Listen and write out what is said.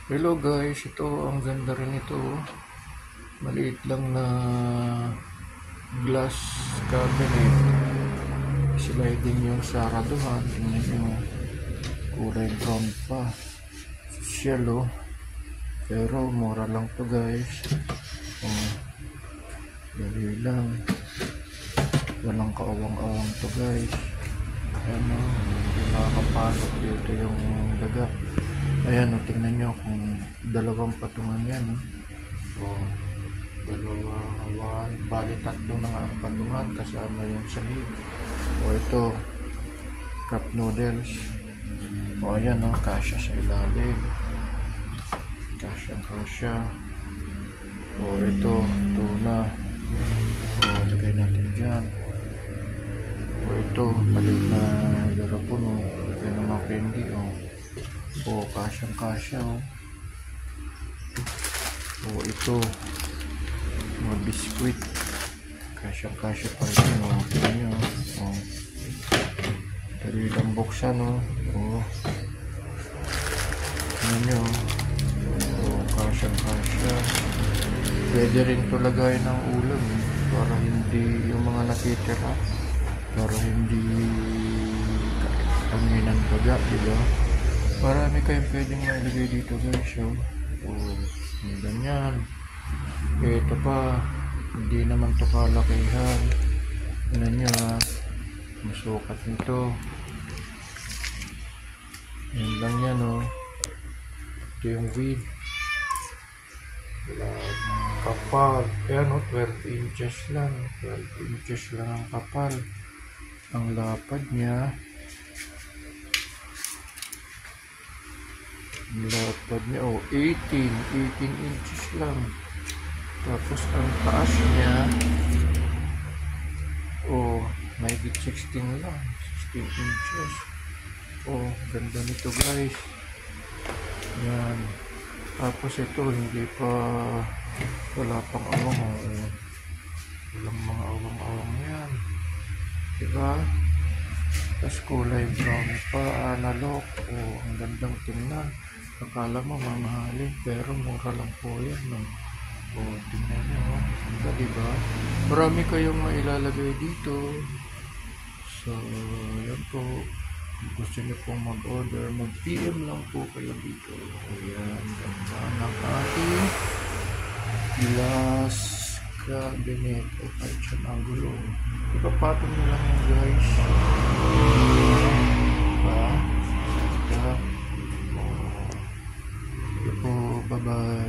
Hello guys, ito ang ganda rin ito. Maliit lang na glass cabinet. Sliding yung saraduhan. Tingnan nyo. Kulay brown pa. Social oh. Pero mura lang to guys. Oh, dali lang. Walang kaawang-awang to guys. Ano, hindi nakakapasok dito yung daga. Ayan, o, tingnan nyo kung dalawang patungan yan. O, bali tatlo na nga ang patungan kasama yung sahig. O, ito, cup noodles. O, ayan, o, kasya sa ilalim. Kasya. O, ito, tuna. O, lagay natin dyan. O, ito, maliit na garapon, o. Lagay ng mga candy, o. O, kasyang-kasya, o. O, ito, mga biskuit. Kasyang-kasya pa rin, o. Tignan nyo, o. Dali lang buksan, o. O. Tignan nyo, o. Kasyang-kasya. Pwede rin ito lagay ng ulam, para hindi yung mga natitira, para hindi kanginan baga, diba? Marami kayong pwedeng mailagay dito guys, oh. Ganyan. Ito pa, hindi naman ito kalakihan. Tignan nyo ha, masukat nito. Yan lang yan, oh. Ito yung weed. Kapal. Ayan, oh, 12 inches lang. 12 inches lang ang kapal. Ang lapad niya, oh, 18 inches lang. Tapos ang taas niya, oh, may 16 lang, 16 inches. Oh, ganda nito guys. Yan. Tapos ito, hindi pa, wala pang awang, oh. Walang mga awang-awang yan, diba? Tapos kulay brown pa, analog. Oh, ang gandang tingnan. Akala mo mamahalin, pero mura lang po yan, no? Oh, tingnan nyo, oh. Ganda, diba? Marami kayong mailalagay dito. So, yan po. Kung gusto nyo pong mag-order, mag-PM lang po kayo dito. Ayan, ganda ng ating glass cabinet o kahit siyang angulo. Ipapatong nyo lang yan guys. Diba? Ito po, bye bye.